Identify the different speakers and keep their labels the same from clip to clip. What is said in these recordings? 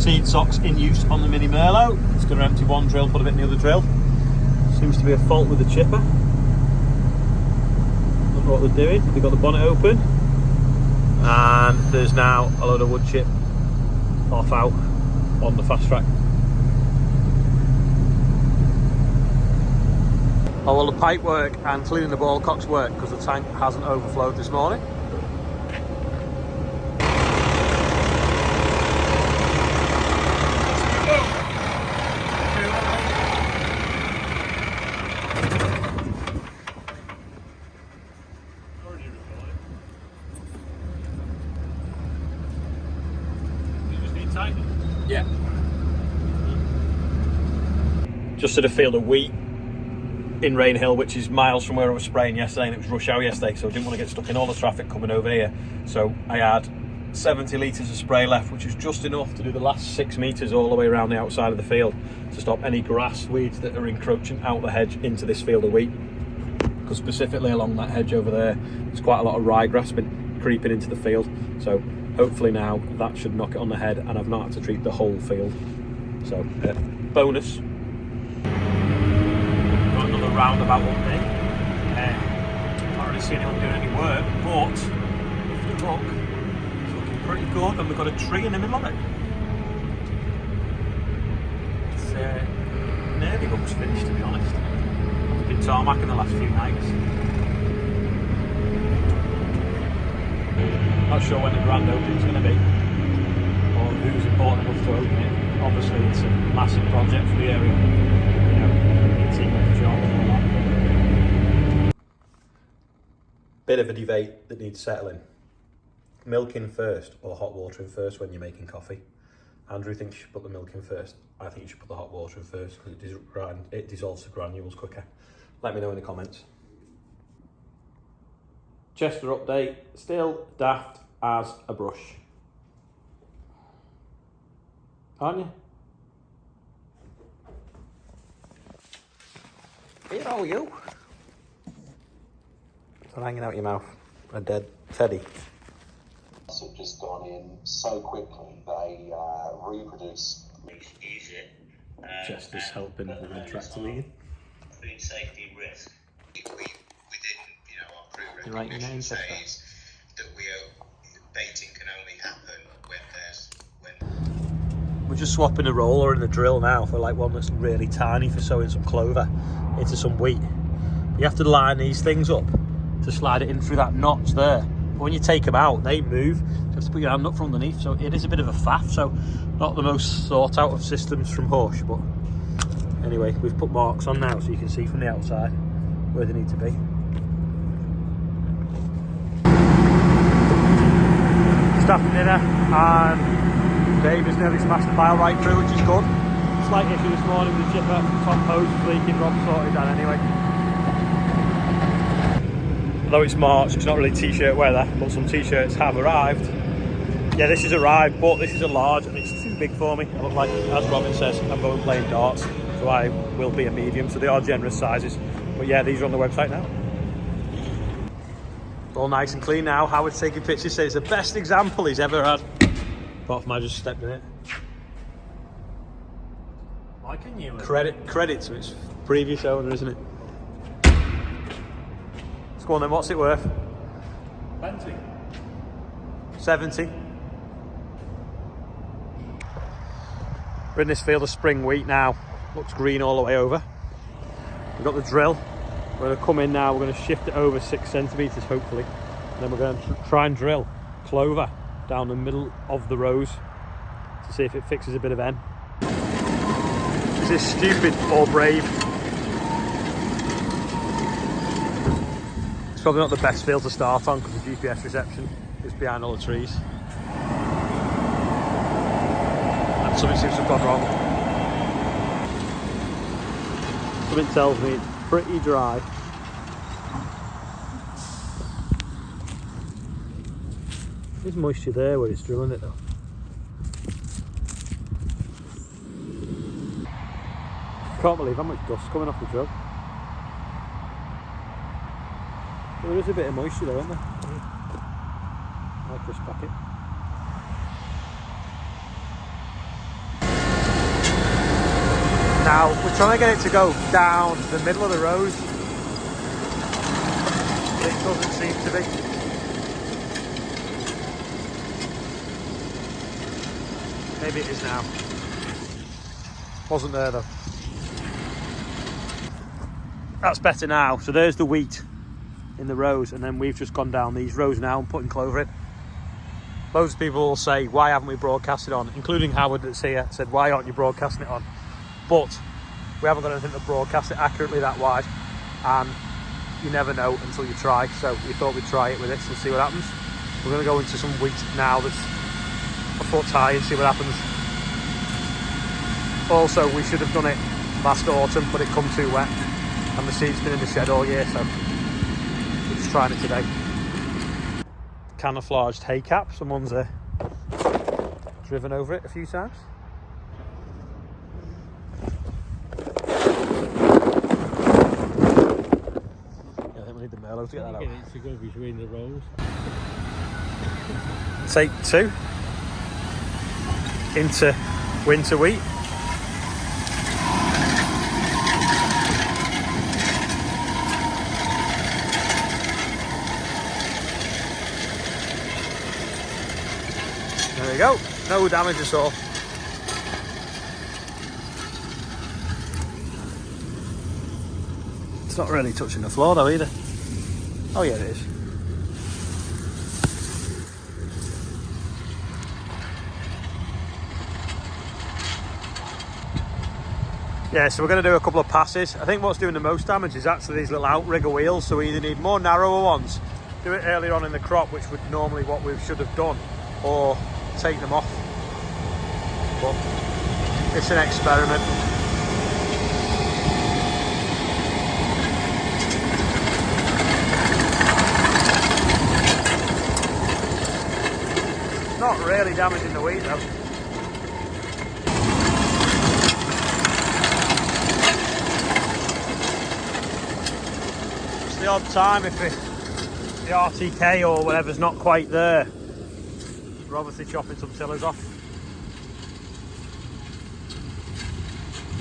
Speaker 1: Seed socks in use on the Mini MERLO. It's going to empty one drill, put a bit in the other drill. Seems to be a fault with the chipper. Don't know what they're doing. They've got the bonnet open. And there's now a load of wood chip off out on the fast track. Oh, well, the pipe work and cleaning the ball cocks work because the tank hasn't overflowed this morning. Yeah. Just did a field of wheat in Rainhill, which is miles from where I was spraying yesterday, and it was rush hour yesterday, so I didn't want to get stuck in all the traffic coming over here. So I had 70 litres of spray left, which is just enough to do the last 6 metres all the way around the outside of the field to stop any grass weeds that are encroaching out the hedge into this field of wheat. Because specifically along that hedge over there, there's quite a lot of ryegrass been creeping into the field. So hopefully now that should knock it on the head, and I've not had to treat the whole field. So bonus. Got another roundabout update. Not really seen anyone doing any work, but if you look, it's looking pretty good, and we've got a tree in the middle of it. It's nearly looks finished, to be honest. It's been tarmac in the last few nights. Not sure when the grand opening is going to be, or who's important enough to open it. Obviously, it's a massive project for the area. You know, it's in the job and all that. Bit of a debate that needs settling. Milk in first or hot water in first when you're making coffee? Andrew thinks you should put the milk in first. I think you should put the hot water in first because it dissolves the granules quicker. Let me know in the comments. Chester update, still daft as a brush. Aren't you? Here are you. It's hanging out your mouth. A dead teddy.
Speaker 2: Have just gone in so quickly, they reproduce.
Speaker 1: Chester's helping with the tractor lead.
Speaker 3: Food safety risk. Within, our crew
Speaker 1: recognition
Speaker 3: says that baiting can only happen when
Speaker 1: We're just swapping a roller and a drill now for like one that's really tiny for sowing some clover into some wheat. You have to line these things up to slide it in through that notch there. But when you take them out, they move. So you have to put your hand up from underneath. So it is a bit of a faff. So not the most thought out of systems from Hush, but anyway, we've put marks on now so you can see from the outside where they need to be. Just after dinner, and Dave has nearly smashed the pile right through, which is good. Slight issue this morning with the chipper, top hose is leaking. Rob sorted that anyway. Although it's March, it's not really t-shirt weather, but some t-shirts have arrived. Yeah, this has arrived, but this is a large and it's too big for me. I look like, as Robin says, I'm going playing darts, so I will be a medium, so they are generous sizes. But yeah, these are on the website now. All nice and clean now. Howard's taking pictures, says it's the best example he's ever had. Apart from I just stepped in it.
Speaker 3: Why can you?
Speaker 1: Credit to its previous owner, isn't it? Let's go on then, what's it worth?
Speaker 3: 20.
Speaker 1: 70. We're in this field of spring wheat now. Looks green all the way over. We've got the drill. We're going to come in now, we're going to shift it over 6 centimetres hopefully. And then we're going to try and drill clover down the middle of the rows to see if it fixes a bit of N. Is this stupid or brave? It's probably not the best field to start on because the GPS reception is behind all the trees. And something seems to have gone wrong. Something tells me it's pretty dry. There's moisture there where it's drilling it though. Can't believe how much dust coming off the drill. Well, there is a bit of moisture though, isn't there? Like this packet. Now, we're trying to get it to go down the middle of the rows. But it doesn't seem to be. Maybe it is now. Wasn't there though. That's better now. So there's the wheat in the rows, and then we've just gone down these rows now and putting clover in. Loads of people will say, why haven't we broadcast it on? Including Howard that's here, said, why aren't you broadcasting it on? But we haven't got anything to broadcast it accurately that wide, and you never know until you try. So we thought we'd try it with this and see what happens. We're going to go into some wheat now that's a foot high and see what happens. Also, we should have done it last autumn, but it come too wet, and the seed's been in the shed all year, so we're just trying it today. Camouflaged hay cap. Someone's driven over it a few times. Yeah, I think we need the MERLO to get that out.
Speaker 4: It to go between the rows.
Speaker 1: Take 2 into winter wheat. There we go, no damage at all. It's not really touching the floor though either. Oh yeah, it is. Yeah, so we're going to do a couple of passes. I think what's doing the most damage is actually these little outrigger wheels, so we either need more narrower ones, do it earlier on in the crop, which would normally what we should have done, or take them off. But it's an experiment. Not really damaging the wheat though. It's the odd time if the RTK or whatever's not quite there. We're obviously chopping some tillers off.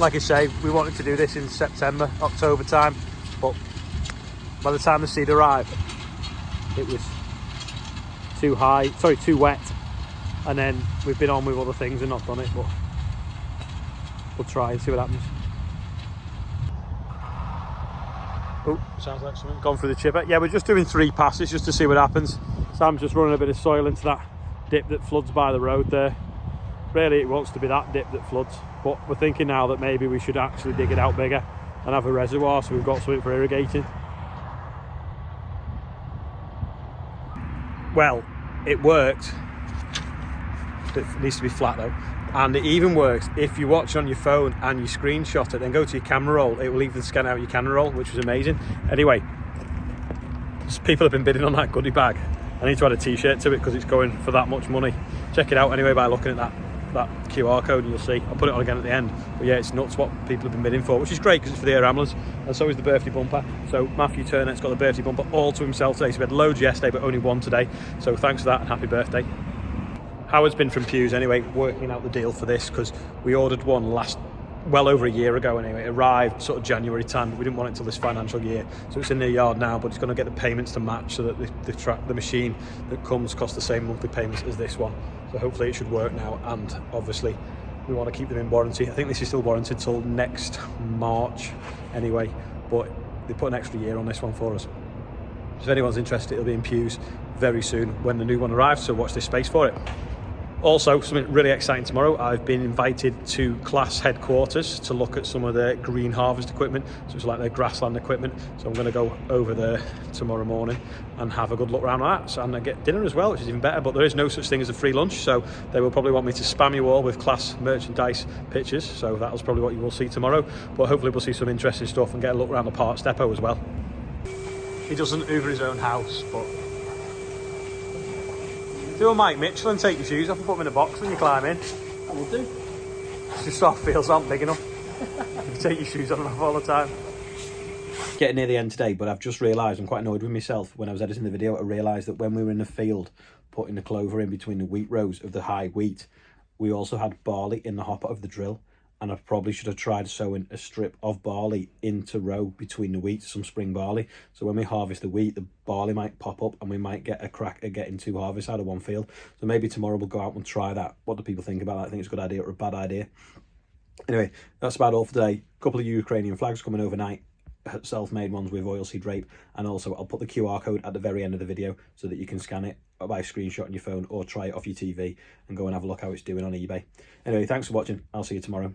Speaker 1: Like I say, we wanted to do this in September, October time, but by the time the seed arrived, it was too wet, and then we've been on with other things and not done it, but we'll try and see what happens. Oh, sounds like something gone through the chipper. Yeah, we're just doing 3 passes just to see what happens. Sam's just running a bit of soil into that dip that floods by the road there. Really it wants to be that dip that floods, but we're thinking now that maybe we should actually dig it out bigger and have a reservoir so we've got something for irrigating. Well, it worked. It needs to be flat though, and it even works if you watch on your phone and you screenshot it, then go to your camera roll, it will even scan out your camera roll, which was amazing. Anyway, people have been bidding on that goodie bag. I need to add a t-shirt to it because it's going for that much money. Check it out anyway by looking at that QR code and you'll see. I'll put it on again at the end. But yeah, it's nuts what people have been bidding for, which is great because it's for the air ramblers, and so is the birthday bumper. So Matthew Turnett's got the birthday bumper all to himself today. So we had loads yesterday but only one today. So thanks for that and happy birthday. Howard's been from Pew's anyway, working out the deal for this because we ordered one well over a year ago anyway. It arrived sort of January time, but we didn't want it till this financial year, so it's in the yard now, but it's going to get the payments to match so that the machine that comes costs the same monthly payments as this one. So hopefully it should work now, and obviously we want to keep them in warranty. I think this is still warranted till next March anyway, but they put an extra year on this one for us. So if anyone's interested, it'll be in Pew's very soon when the new one arrives, so watch this space for it. Also, something really exciting tomorrow. I've been invited to class headquarters to look at some of their green harvest equipment. So it's like their grassland equipment. So I'm going to go over there tomorrow morning and have a good look around that. So, and I get dinner as well, which is even better. But there is no such thing as a free lunch. So they will probably want me to spam you all with class merchandise pictures. So that's probably what you will see tomorrow. But hopefully we'll see some interesting stuff and get a look around the parts depot as well. He doesn't hoover his own house, but do a Mike Mitchell and take your shoes off and put them in a box when you climb in.
Speaker 4: I will do.
Speaker 1: It's just soft feels aren't big enough. You take your shoes on and off all the time. Getting near the end today, but I've just realised, I'm quite annoyed with myself. When I was editing the video, I realised that when we were in the field putting the clover in between the wheat rows of the high wheat, we also had barley in the hopper of the drill, and I probably should have tried sowing a strip of barley into row between the wheat, some spring barley. So when we harvest the wheat, the barley might pop up and we might get a crack at getting 2 harvests out of one field. So maybe tomorrow we'll go out and try that. What do people think about that? I think it's a good idea or a bad idea? Anyway, that's about all for today. A couple of Ukrainian flags coming overnight, self-made ones with oilseed rape, and also I'll put the QR code at the very end of the video so that you can scan it by screenshot on your phone or try it off your TV and go and have a look how it's doing on eBay. Anyway, thanks for watching. I'll see you tomorrow.